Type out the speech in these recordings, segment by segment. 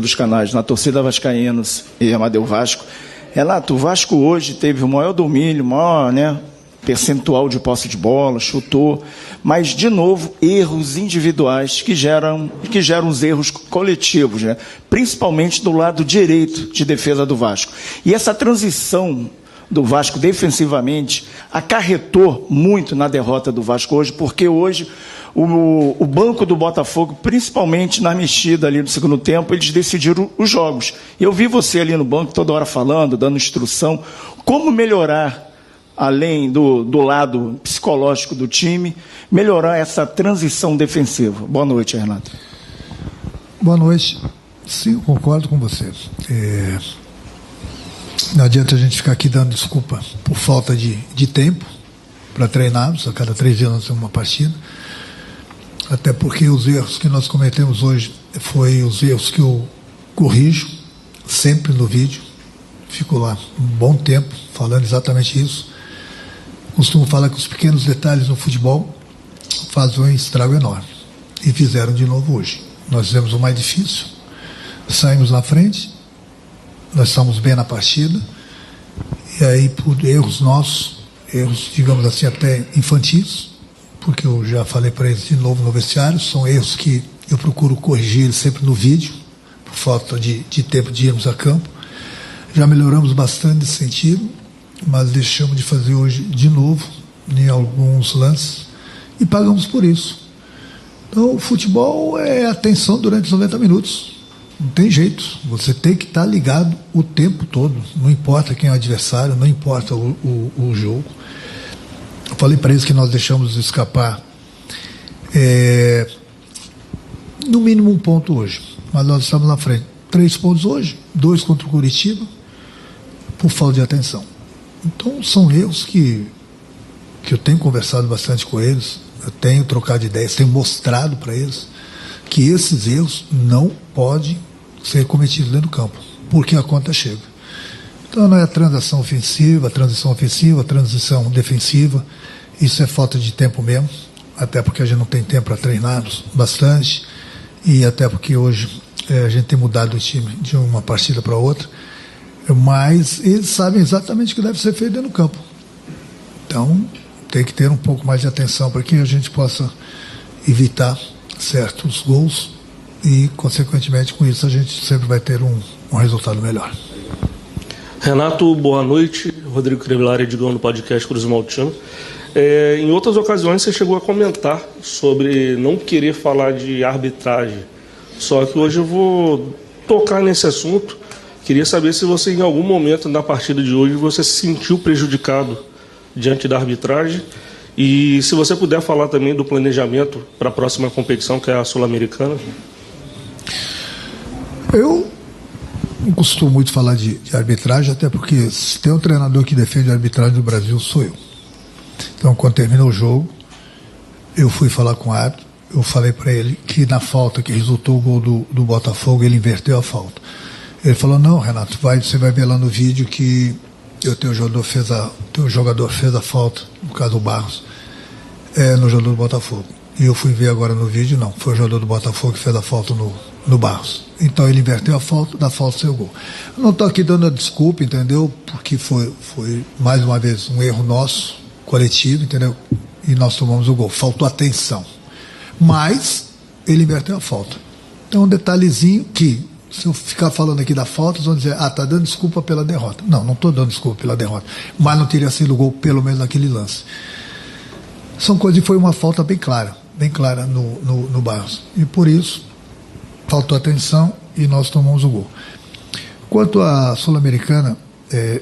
dos canais, na torcida vascaínos e Amadeu Vasco. Renato, o Vasco hoje teve o maior domínio, o maior, percentual de posse de bola, chutou, mas, de novo, erros individuais que geram os erros coletivos, principalmente do lado direito de defesa do Vasco. E essa transição do Vasco defensivamente acarretou muito na derrota do Vasco hoje, porque hoje o banco do Botafogo, principalmente na mexida ali no segundo tempo, eles decidiram os jogos. E eu vi você ali no banco toda hora falando, dando instrução, como melhorar, além do lado psicológico do time, melhorar essa transição defensiva. Boa noite, Renato. Boa noite. Sim, eu concordo com você. Não adianta a gente ficar aqui dando desculpa por falta de tempo para treinarmos. A cada 3 dias nós temos uma partida. Até porque os erros que nós cometemos hoje foi os erros que eu corrijo sempre no vídeo. Fico lá um bom tempo falando exatamente isso. Costumo falar que os pequenos detalhes no futebol fazem um estrago enorme. E fizeram de novo hoje. Nós fizemos o mais difícil, saímos na frente, nós estamos bem na partida, e aí por erros nossos, erros, digamos assim, até infantis, porque eu já falei para eles de novo no vestiário, são erros que eu procuro corrigir sempre no vídeo, por falta de tempo de irmos a campo. Já melhoramos bastante nesse sentido, mas deixamos de fazer hoje de novo, em alguns lances, e pagamos por isso. Então, o futebol é atenção durante os 90 minutos. Não tem jeito. Você tem que estar ligado o tempo todo. Não importa quem é o adversário, não importa o jogo. Eu falei para eles que nós deixamos escapar no mínimo 1 ponto hoje. Mas nós estamos na frente. 3 pontos hoje, 2 contra o Curitiba, por falta de atenção. Então, são erros que eu tenho conversado bastante com eles, eu tenho trocado ideias, tenho mostrado para eles que esses erros não podem ser cometidos dentro do campo, porque a conta chega. Então, não é a transição ofensiva, a transição defensiva, isso é falta de tempo mesmo, até porque a gente não tem tempo para treinar bastante, e até porque hoje a gente tem mudado o time de uma partida para outra, mas eles sabem exatamente o que deve ser feito dentro do campo. Então, tem que ter um pouco mais de atenção para que a gente possa evitar certos gols e, consequentemente, com isso a gente sempre vai ter um resultado melhor. Renato, boa noite. Rodrigo Crivellari, Digão, do podcast Cruz Maltino. Em outras ocasiões você chegou a comentar sobre não querer falar de arbitragem, só que hoje eu vou tocar nesse assunto. Queria saber se você, em algum momento na partida de hoje, você se sentiu prejudicado diante da arbitragem, e se você puder falar também do planejamento para a próxima competição, que é a Sul-Americana. Eu não costumo muito falar de arbitragem, até porque se tem um treinador que defende a arbitragem no Brasil, sou eu. Então, quando terminou o jogo, eu fui falar com o árbitro, eu falei para ele que na falta que resultou o gol do Botafogo, ele inverteu a falta. Ele falou, não, Renato, você vai ver lá no vídeo que o teu jogador fez a falta, no caso do Barros, no jogador do Botafogo. E eu fui ver agora no vídeo, não, foi o jogador do Botafogo que fez a falta no Barros. Então ele inverteu a falta, da falta saiu o gol. Eu não estou aqui dando a desculpa, entendeu? Porque foi mais uma vez um erro nosso, coletivo, entendeu? E nós tomamos o gol. Faltou atenção. Mas ele inverteu a falta. Então um detalhezinho que, se eu ficar falando aqui da falta, eles vão dizer, tá dando desculpa pela derrota. Não estou dando desculpa pela derrota. Mas não teria sido gol, pelo menos naquele lance. São coisas que foi uma falta bem clara no Barros. E por isso, faltou atenção e nós tomamos o gol. Quanto à Sul-Americana,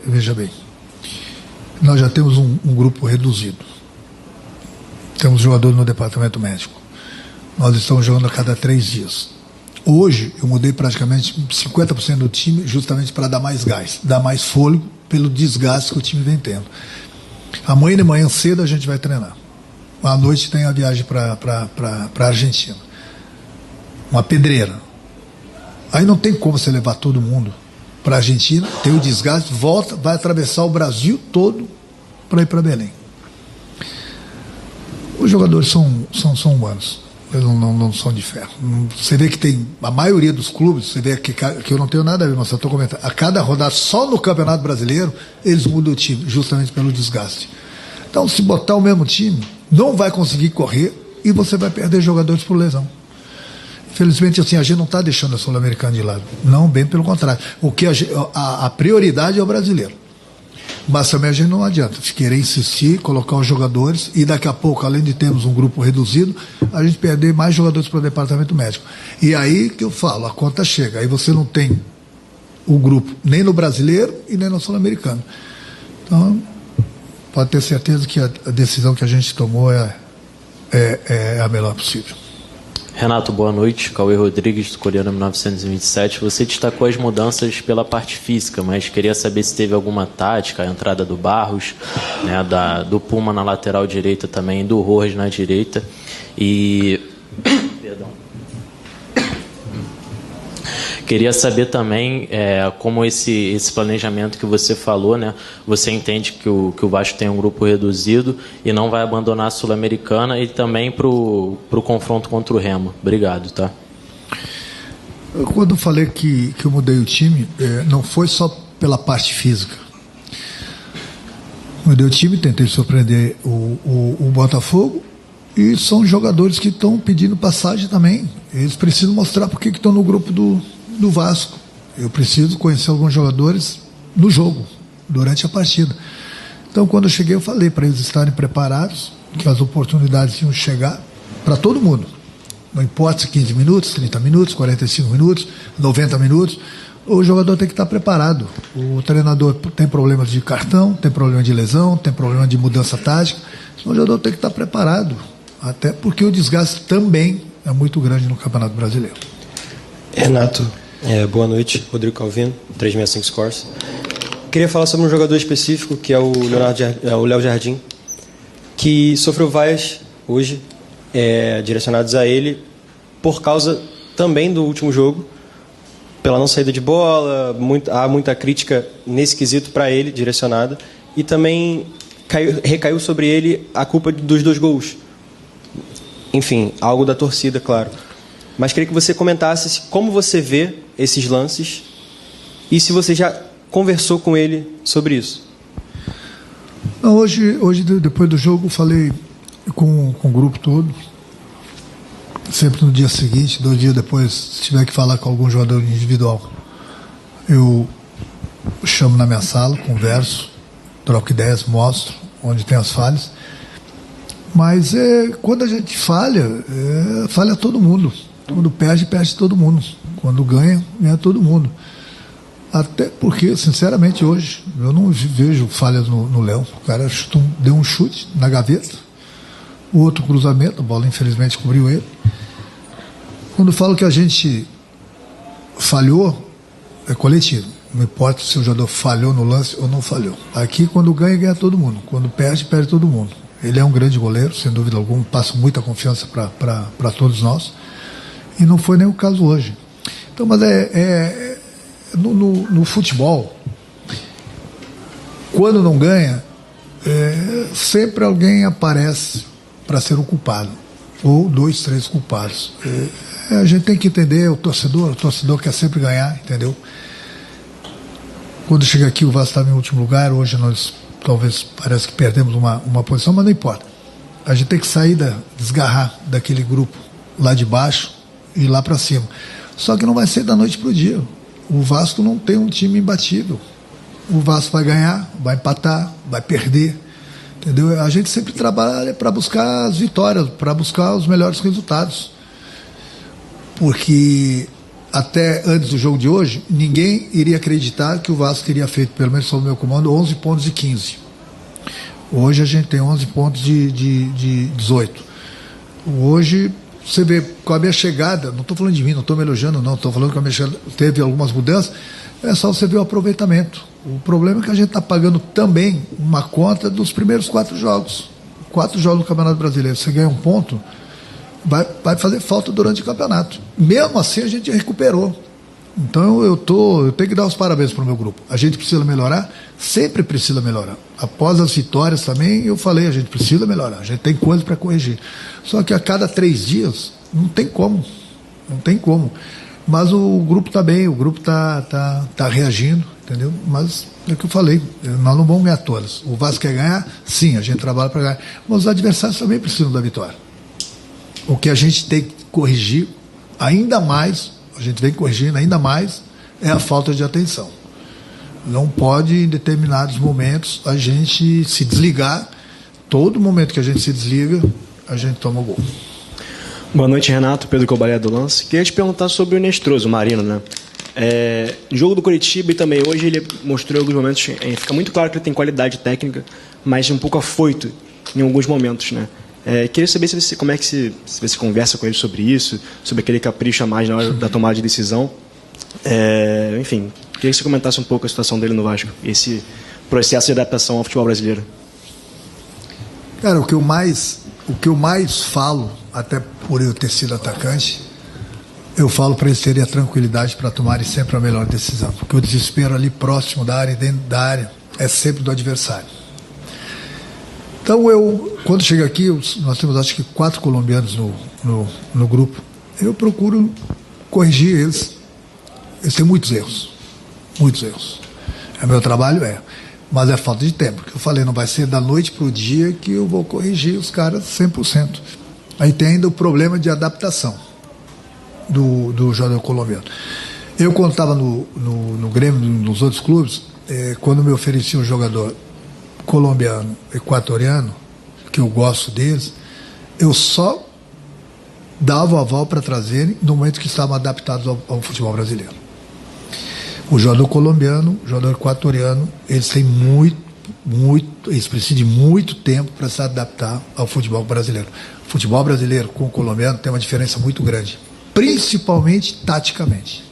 veja bem, nós já temos um grupo reduzido. Temos jogadores no departamento médico. Nós estamos jogando a cada 3 dias. Hoje, eu mudei praticamente 50% do time justamente para dar mais gás, dar mais fôlego pelo desgaste que o time vem tendo. Amanhã de manhã cedo a gente vai treinar. À noite tem a viagem para a Argentina. Uma pedreira. Aí não tem como você levar todo mundo para a Argentina, tem o desgaste, volta, vai atravessar o Brasil todo para ir para Belém. Os jogadores são humanos. Eles não são de ferro. Você vê que tem a maioria dos clubes, você vê que eu não tenho nada a ver, mas eu estou comentando. A cada rodada, só no Campeonato Brasileiro, eles mudam o time, justamente pelo desgaste. Então, se botar o mesmo time, não vai conseguir correr e você vai perder jogadores por lesão. Infelizmente, assim, a gente não está deixando a Sul-Americana de lado. Não, bem pelo contrário. O que a prioridade é o brasileiro. Mas também a gente não adianta querer insistir, colocar os jogadores e daqui a pouco, além de termos um grupo reduzido, a gente perder mais jogadores para o departamento médico. E aí que eu falo, a conta chega. Aí você não tem o grupo nem no brasileiro e nem no sul-americano. Então, pode ter certeza que a decisão que a gente tomou é a melhor possível. Renato, boa noite. Cauê Rodrigues, do Coreano 1927. Você destacou as mudanças pela parte física, mas queria saber se teve alguma tática, a entrada do Barros, né, do Puma na lateral direita também, do Rojas na direita. E... Perdão. Queria saber também como esse planejamento que você falou, né? Você entende que o Vasco tem um grupo reduzido e não vai abandonar a Sul-Americana e também para o confronto contra o Remo. Obrigado, tá? Quando eu falei que eu mudei o time, não foi só pela parte física. Mudei o time, tentei surpreender o Botafogo e são jogadores que estão pedindo passagem também. Eles precisam mostrar porque que estão no grupo do Vasco. Eu preciso conhecer alguns jogadores no jogo, durante a partida. Então, quando eu cheguei, eu falei para eles estarem preparados, que as oportunidades iam chegar para todo mundo. Não importa se 15 minutos, 30 minutos, 45 minutos, 90 minutos, o jogador tem que estar preparado. O treinador tem problemas de cartão, tem problema de lesão, tem problema de mudança tática. O jogador tem que estar preparado, até porque o desgaste também é muito grande no Campeonato Brasileiro. Renato, boa noite, Rodrigo Calvino, 365 Scores. Queria falar sobre um jogador específico, que é o Léo Jardim, que sofreu vaias hoje, direcionadas a ele, por causa também do último jogo, pela não saída de bola, há muita crítica nesse quesito para ele, direcionada, e também recaiu sobre ele a culpa dos 2 gols. Enfim, algo da torcida, claro. Mas queria que você comentasse como você vê esses lances e se você já conversou com ele sobre isso. Não, hoje, depois do jogo, falei com o grupo todo. Sempre no dia seguinte, 2 dias depois, se tiver que falar com algum jogador individual, eu chamo na minha sala, converso, troco ideias, mostro onde tem as falhas. Mas quando a gente falha todo mundo. Quando perde todo mundo. Quando ganha todo mundo. Até porque, sinceramente, hoje, eu não vejo falhas no Léo. O cara deu um chute na gaveta, o outro cruzamento, a bola infelizmente cobriu ele. Quando falo que a gente falhou, é coletivo. Não importa se o jogador falhou no lance ou não falhou. Aqui, quando ganha todo mundo. Quando perde todo mundo. Ele é um grande goleiro, sem dúvida alguma, passa muita confiança para todos nós. E não foi nem o caso hoje. Então, mas no futebol, quando não ganha, sempre alguém aparece para ser o culpado. Ou 2, 3 culpados. A gente tem que entender o torcedor quer sempre ganhar, entendeu? Quando chega aqui, o Vasco estava em último lugar, hoje nós talvez parece que perdemos uma posição, mas não importa. A gente tem que sair, desgarrar daquele grupo lá de baixo e ir lá para cima. Só que não vai ser da noite para o dia. O Vasco não tem um time imbatível. O Vasco vai ganhar, vai empatar, vai perder. Entendeu? A gente sempre trabalha para buscar as vitórias, para buscar os melhores resultados. Porque até antes do jogo de hoje, ninguém iria acreditar que o Vasco teria feito, pelo menos sob o meu comando, 11 pontos de 15. Hoje a gente tem 11 pontos de 18. Hoje, você vê, com a minha chegada, não estou falando de mim, não estou me elogiando, não, estou falando que a minha chegada teve algumas mudanças, é só você ver o aproveitamento. O problema é que a gente está pagando também uma conta dos primeiros 4 jogos. 4 jogos do Campeonato Brasileiro. Você ganha um ponto, vai fazer falta durante o campeonato. Mesmo assim, a gente recuperou. Então, eu tenho que dar os parabéns para o meu grupo. A gente precisa melhorar, sempre precisa melhorar. Após as vitórias também, eu falei, a gente precisa melhorar, a gente tem coisa para corrigir. Só que a cada 3 dias, Não tem como. Não tem como. Mas o grupo está bem, o grupo tá reagindo, entendeu? Mas é o que eu falei, nós não vamos ganhar todas. O Vasco quer ganhar? Sim, a gente trabalha para ganhar. Mas os adversários também precisam da vitória. O que a gente tem que corrigir ainda mais, a gente vem corrigindo ainda mais, é a falta de atenção. Não pode, em determinados momentos, a gente se desligar. Todo momento que a gente se desliga, a gente toma o gol. Boa noite, Renato. Pedro Cobalé do Lance. Queria te perguntar sobre o Nestroso, o Marino, né? Jogo do Coritiba e também hoje ele mostrou em alguns momentos, fica muito claro que ele tem qualidade técnica, mas um pouco afoito em alguns momentos, né? Queria saber se você conversa com ele sobre isso, sobre aquele capricho a mais na hora da tomada de decisão. Enfim, queria que você comentasse um pouco a situação dele no Vasco, esse processo de adaptação ao futebol brasileiro. Cara, o que eu mais falo, até por eu ter sido atacante, eu falo para eles terem a tranquilidade para tomarem sempre a melhor decisão. Porque o desespero ali próximo da área e dentro da área é sempre do adversário. Então quando chego aqui, nós temos acho que 4 colombianos no grupo. Eu procuro corrigir eles. Eles têm muitos erros. Muitos erros. Meu trabalho mas é falta de tempo. Eu falei, não vai ser da noite para o dia que eu vou corrigir os caras 100%. Aí tem ainda o problema de adaptação do jogador colombiano. Eu, quando estava no Grêmio, nos outros clubes, quando me oferecia um jogador colombiano, equatoriano, que eu gosto deles, eu só dava o aval para trazerem no momento que estavam adaptados ao futebol brasileiro. O jogador colombiano, o jogador equatoriano, eles têm eles precisam de muito tempo para se adaptar ao futebol brasileiro. O futebol brasileiro com o colombiano tem uma diferença muito grande, principalmente taticamente.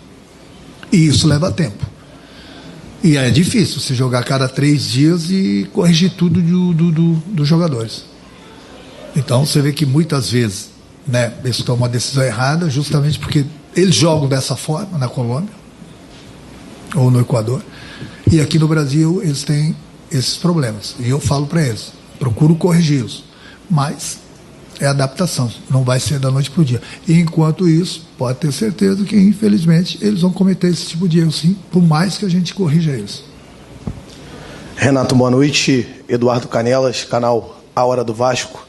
E isso leva tempo. E é difícil você jogar a cada 3 dias e corrigir tudo dos jogadores. Então você vê que muitas vezes, né, eles tomam uma decisão errada justamente porque eles jogam dessa forma na Colômbia ou no Equador, e aqui no Brasil eles têm esses problemas, e eu falo para eles, procuro corrigi-los, mas é adaptação, não vai ser da noite para o dia, e enquanto isso, pode ter certeza que infelizmente eles vão cometer esse tipo de erro sim, por mais que a gente corrija eles. Renato, boa noite. Eduardo Canelas, canal A Hora do Vasco.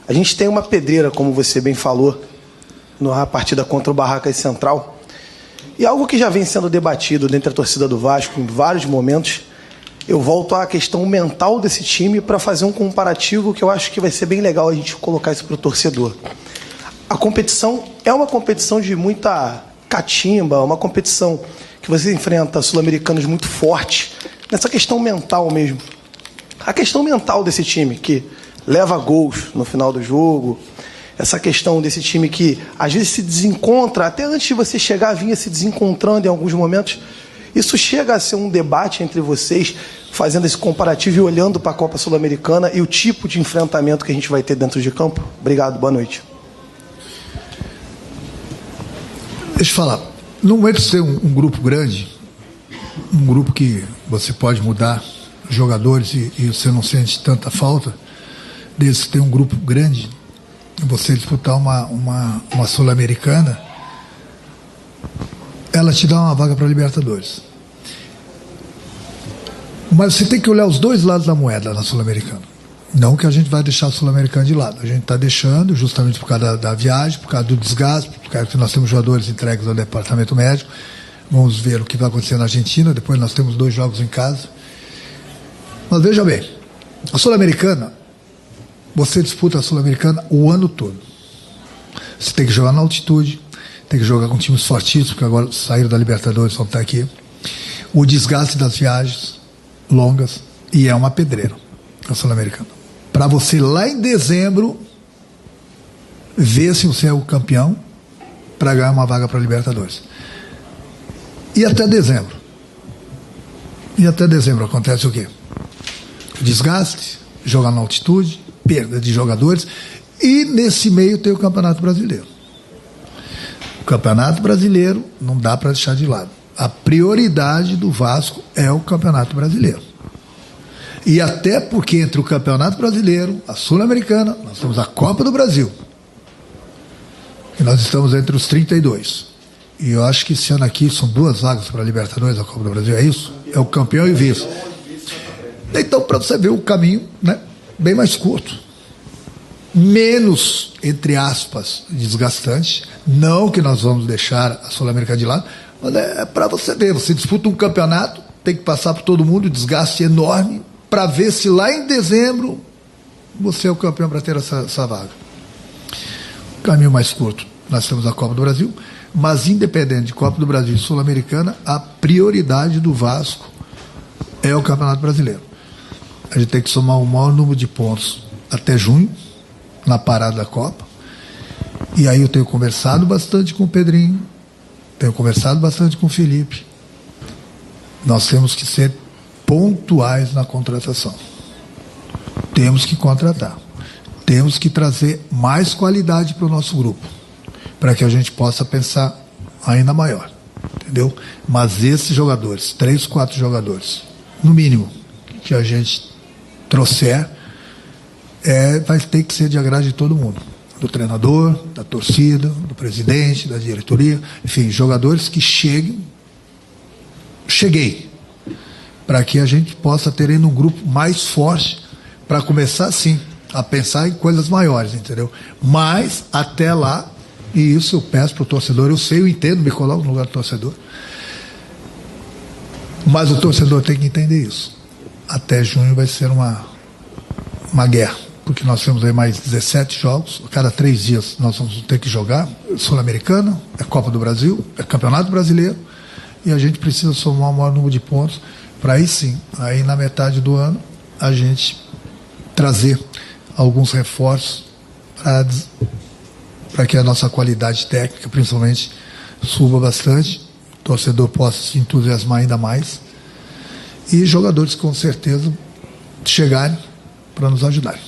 A gente tem uma pedreira, como você bem falou, na partida contra o Barracas Central. E algo que já vem sendo debatido dentro da torcida do Vasco em vários momentos, eu volto à questão mental desse time para fazer um comparativo que eu acho que vai ser bem legal a gente colocar isso para o torcedor. A competição é uma competição de muita catimba, uma competição que você enfrenta sul-americanos muito fortes, nessa questão mental mesmo. A questão mental desse time, que leva gols no final do jogo, essa questão desse time que às vezes se desencontra, até antes de você chegar vinha se desencontrando em alguns momentos. Isso chega a ser um debate entre vocês, fazendo esse comparativo e olhando para a Copa Sul-Americana e o tipo de enfrentamento que a gente vai ter dentro de campo? Obrigado, boa noite. Deixa eu falar, no momento de ser um grupo grande, um grupo que você pode mudar jogadores e você não sente tanta falta, desde que tem um grupo grande, você disputar uma Sul-Americana, ela te dá uma vaga para a Libertadores. Mas você tem que olhar os dois lados da moeda na Sul-Americana. Não que a gente vai deixar a Sul-Americana de lado. A gente está deixando justamente por causa da viagem, por causa do desgaste, por causa que nós temos jogadores entregues ao departamento médico. Vamos ver o que vai acontecer na Argentina. Depois nós temos 2 jogos em casa. Mas veja bem, a Sul-Americana, você disputa a Sul-Americana o ano todo. Você tem que jogar na altitude, tem que jogar com times fortíssimos, porque agora saíram da Libertadores, vão estar aqui. O desgaste das viagens longas, e é uma pedreira a Sul-Americana. Para você lá em dezembro ver se você é o campeão para ganhar uma vaga para a Libertadores. E até dezembro. Acontece o quê? Desgaste, jogar na altitude, perda de jogadores, e nesse meio tem o Campeonato Brasileiro. O Campeonato Brasileiro não dá para deixar de lado. A prioridade do Vasco é o Campeonato Brasileiro. E até porque entre o Campeonato Brasileiro, a Sul-Americana, nós temos a Copa do Brasil. Nós estamos entre os 32. E eu acho que esse ano aqui são 2 vagas para a Libertadores, a Copa do Brasil, é isso? É o campeão e o vice. Então, para você ver o caminho, né, bem mais curto. Menos, entre aspas, desgastante. Não que nós vamos deixar a Sul-Americana de lado, mas é para você ver. Você disputa um campeonato, tem que passar por todo mundo, desgaste enorme, para ver se lá em dezembro você é o campeão para ter essa vaga. O caminho mais curto, nós temos a Copa do Brasil, mas independente de Copa do Brasil e Sul-Americana, a prioridade do Vasco é o Campeonato Brasileiro. A gente tem que somar o maior número de pontos até junho, na parada da Copa. E aí eu tenho conversado bastante com o Pedrinho, tenho conversado bastante com o Felipe. Nós temos que ser pontuais na contratação. Temos que contratar. Temos que trazer mais qualidade para o nosso grupo, para que a gente possa pensar ainda maior. Entendeu? Mas esses jogadores, 3, 4 jogadores, no mínimo, que a gente trouxer, vai ter que ser de agrado de todo mundo. Do treinador, da torcida, do presidente, da diretoria, enfim, jogadores que cheguei, para que a gente possa ter ainda um grupo mais forte, para começar, sim, a pensar em coisas maiores, entendeu? Mas, até lá, e isso eu peço para o torcedor, eu sei, eu entendo, me coloco no lugar do torcedor, mas o torcedor tem que entender isso. Até junho vai ser uma guerra, porque nós temos aí mais 17 jogos, a cada 3 dias nós vamos ter que jogar, Sul-Americana, é Copa do Brasil, é Campeonato Brasileiro, e a gente precisa somar o maior número de pontos, para aí sim, aí na metade do ano, a gente trazer alguns reforços para que a nossa qualidade técnica, principalmente, suba bastante, o torcedor possa se entusiasmar ainda mais, e jogadores com certeza chegarem para nos ajudarem.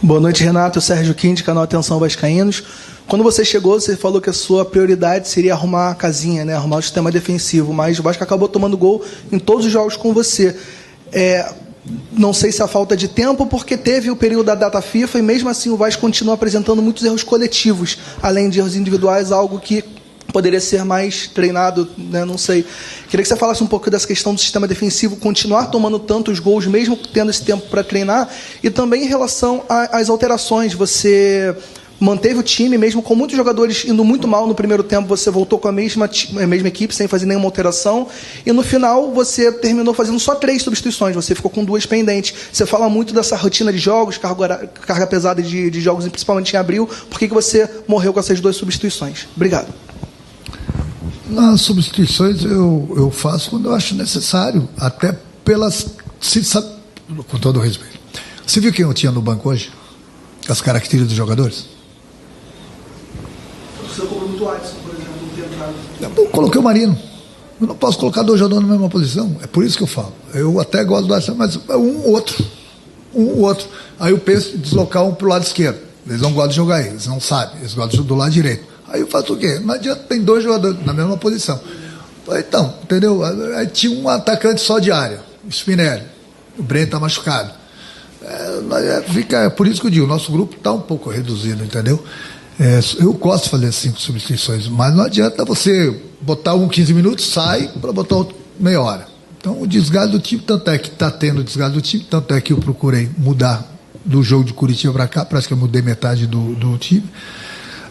Boa noite, Renato. Sérgio Quinte, canal Atenção Vascaínos. Quando você chegou, você falou que a sua prioridade seria arrumar a casinha, né? Arrumar o sistema defensivo, mas o Vasco acabou tomando gol em todos os jogos com você. Não sei se a falta de tempo, porque teve o período da data FIFA e mesmo assim o Vasco continua apresentando muitos erros coletivos, além de erros individuais, algo que poderia ser mais treinado, né? Não sei. Queria que você falasse um pouco dessa questão do sistema defensivo, continuar tomando tantos gols, mesmo tendo esse tempo para treinar, e também em relação às alterações. Você manteve o time, mesmo com muitos jogadores indo muito mal no primeiro tempo, você voltou com a mesma equipe, sem fazer nenhuma alteração, e no final você terminou fazendo só 3 substituições, você ficou com 2 pendentes. Você fala muito dessa rotina de jogos, carga pesada de jogos, principalmente em abril. Por que você morreu com essas 2 substituições? Obrigado. Nas substituições eu faço quando eu acho necessário, até pelas... com todo o respeito. Você viu quem eu tinha no banco hoje? As características dos jogadores? Você colocou muito Adson, por exemplo, não tem entrado. Eu coloquei o Marino. Eu não posso colocar 2 jogadores na mesma posição. É por isso que eu falo. Eu até gosto do Adson, mas é um outro. Aí eu penso em deslocar um para o lado esquerdo. Eles não gostam de jogar aí, eles não sabem, eles gostam do lado direito. Aí eu faço o quê? Não adianta, tem 2 jogadores na mesma posição. Então, entendeu? Aí tinha um atacante só de área, o Spinelli. O Breno está machucado. Por isso que eu digo, o nosso grupo está um pouco reduzido, entendeu? Eu gosto de fazer 5 substituições, mas não adianta você botar 15 minutos, sai para botar outro meia hora. Então o desgaste do time, tanto é que está tendo desgaste do time, tanto é que eu procurei mudar do jogo de Curitiba para cá, parece que eu mudei metade do time.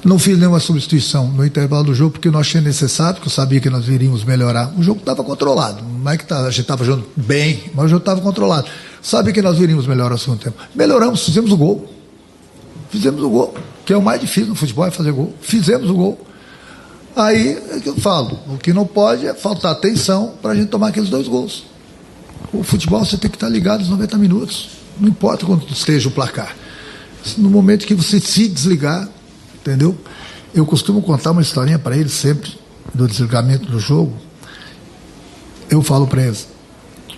Não fiz nenhuma substituição no intervalo do jogo, porque eu não achei necessário, porque eu sabia que nós iríamos melhorar. O jogo estava controlado, não é que a gente estava jogando bem, mas o jogo estava controlado. Sabia que nós iríamos melhorar no segundo tempo. Melhoramos, fizemos o gol. Que é o mais difícil no futebol, é fazer gol. Fizemos o gol. Aí é que eu falo, o que não pode é faltar atenção para a gente tomar aqueles 2 gols. O futebol você tem que estar ligado aos 90 minutos. Não importa quando esteja o placar. No momento que você se desligar, entendeu? Eu costumo contar uma historinha para eles sempre, do desligamento do jogo. Eu falo para eles,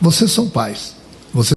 vocês são pais.